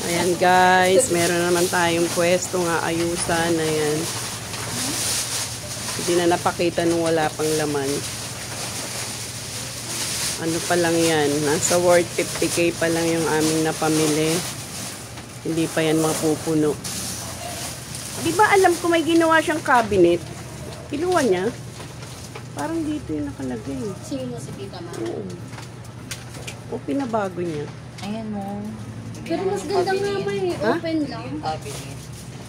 Ayan guys, meron naman tayong pwesto nga ayusan. Ayan. Hindi na napakita nung wala pang laman. Ano pa lang yan? Nasa worth 50k pa lang yung aming napamili. Hindi pa yan mapupuno. Di ba alam ko may ginawa siyang cabinet? Kinuha niya? Parang dito yung nakalagay. Sino si Tita Ma? Oo. O pinabago niya? Ayan mo. Pero mas ganda nga may open lang. Cabinet.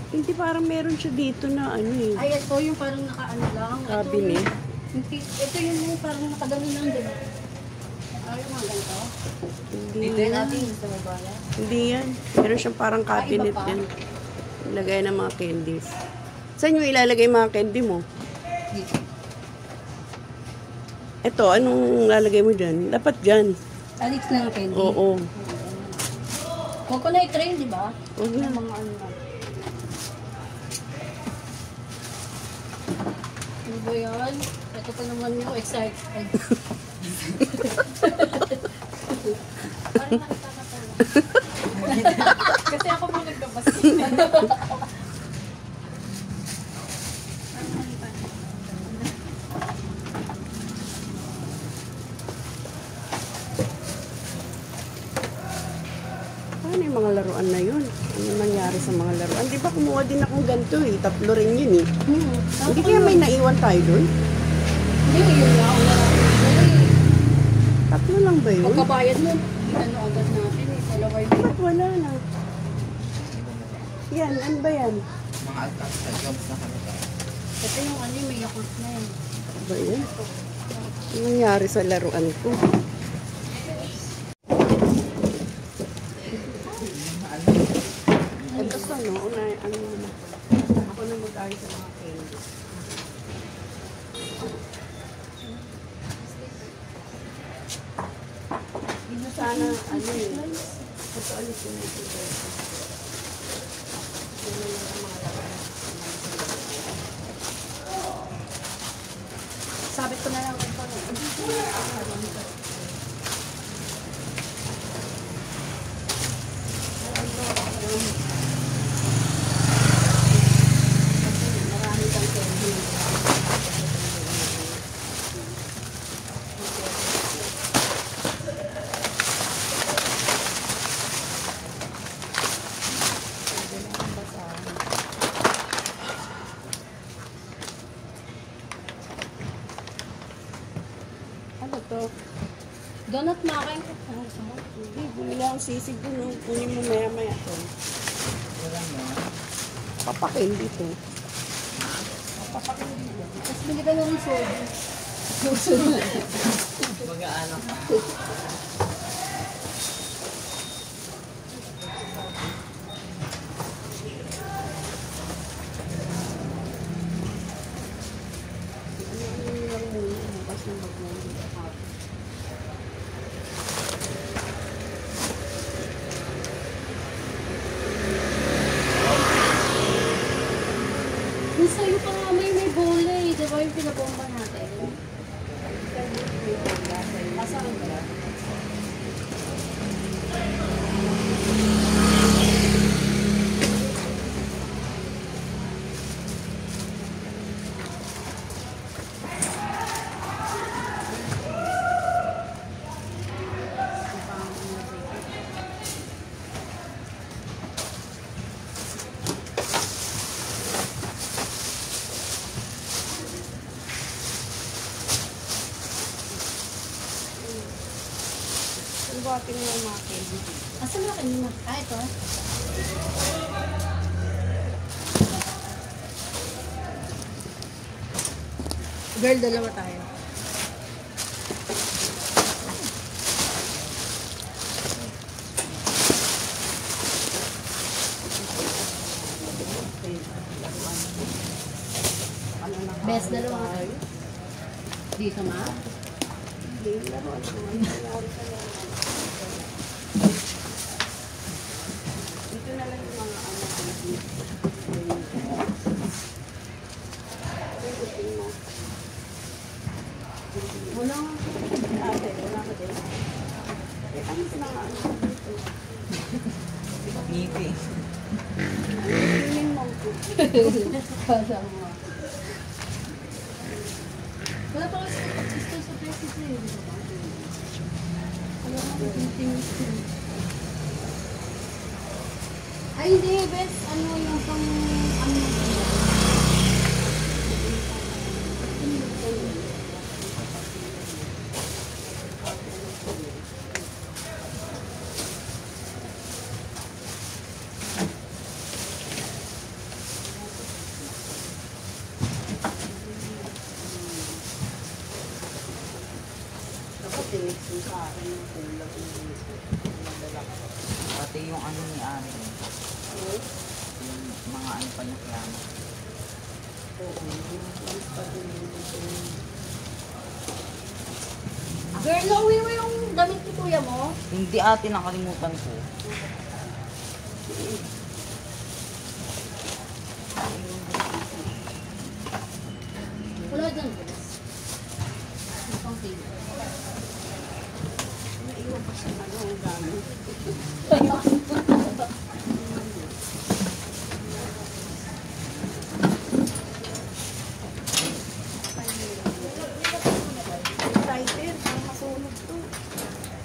Hindi, parang meron siya dito na ano eh. Ay, ito yung parang nakaano lang. Cabinet. Ito yung parang nakagano lang, di ba? Ay, yung mga ganito. Hindi Dito yan. natin sa mobile. Hindi yan. Meron siyang parang cabinet iba pa? yan. Ilagay ng mga candies. Saan yung ilalagay yung mga candy mo? Dito. Ito, anong lalagay mo dyan? Dapat dyan. Alex na nga candy. Oo. Huwag ko na i-train, di ba? Huwag na. Mga ano na. Ano ba yan? Ito pa naman yung excited. Parang nakita ka pala. Kasi ako pa nagkabasi. Ano yung mga laruan na yun? Ano nangyari sa mga laruan? Di ba kumuha din akong ganito eh. Tatlo rin yun eh. Hindi kaya may naiwan tayo doon? Hindi, yun lang. Tatlo lang ba yun? Pagkabayad mo, ano agad natin eh. Dalawa yun. Ba't wala na? Yan, ano ba yan? Mga altas sa jobs na kami. Ito yung ano yung may yakult na yan. Ano ba yan? Ano nangyari sa laruan ko? Ito sa ano? Ano naman? Ako na mag-ayos sa mga candy. Dito sana, ano yun? Ito alis yung ito. Ano yung mga laruan? Sabit ko na lang ito. Marami kang candy. Ano to? Donut makain ko. Ano gusto mo? Hindi, bumili akong sisig doon. Kunin mo maya-maya to. Wala mo. Papakin dito. Tapos bili ka ng soda. Mag-aano ka. Yung sa'yo pa nga may bola eh. Di ba yung pinabomba natin? Masarap ba? Ang buhatin mo yung mga candy. Asan na kanina? Ah, ito. Girl, dalawa tayo. Best dalawa tayo. Dito ma? Hindi, laruan ko. Ano nangyari sa laruan? Dito na lang yung mga wala nga. Ate, wala ka din. Eh, ano sila nga ano dito? Ngipi. Tingin mo ko. Wala pa kasi gusto sa prices na yun. Wala pa kasi ay, hindi. Best, ano yung pang... Ano Dapat tinixin sa akin yung kulang yung nadala ko. Pati yung ano ni Ani. Yung mga ano pa niya klamo. Oo, yung pa din yung girl, nauwi mo yung damit ni kuya mo? Hindi ate, nakalimutan ko. Wala dyan, guys. Yung pang pili. naiwan pa sa ano, ang dami. Excited, parang masunog to.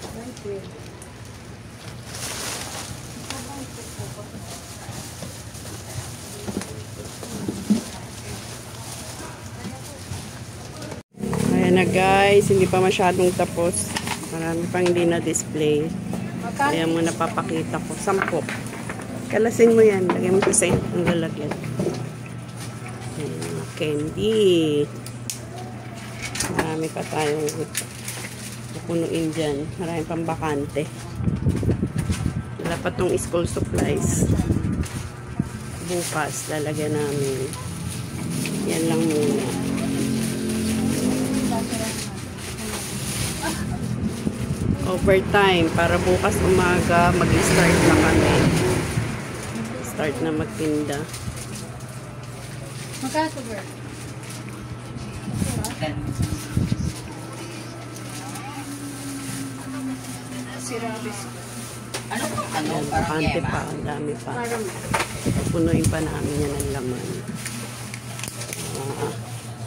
Excited. Ayan na guys, hindi pa masyadong tapos. Marami pang hindi na-display. Kaya muna papakita ko. 10. Kalasin mo yan. Lagyan mo sa sink ang lalagyan. Ayan, mga candy. Marami pa tayong pupunuin dyan. Marami pang bakante. Wala pa tong school supplies. Bukas, lalagyan namin. Yan lang muna. Overtime para bukas umaga mag-start na kami. Start na magtinda. Magkaso, girl? Ano po? Ano? Yan, Parang bakante yema. pa. Ang dami pa. Parang Pupunuin pa namin yan ng laman.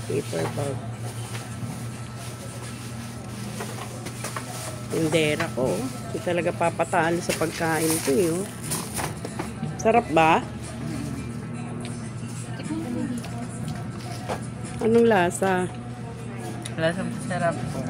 Paper bag. Tindera ko. Hindi talaga papatalo sa pagkain ko eh. Oh. Sarap ba? Anong lasa? Lasang sarap po.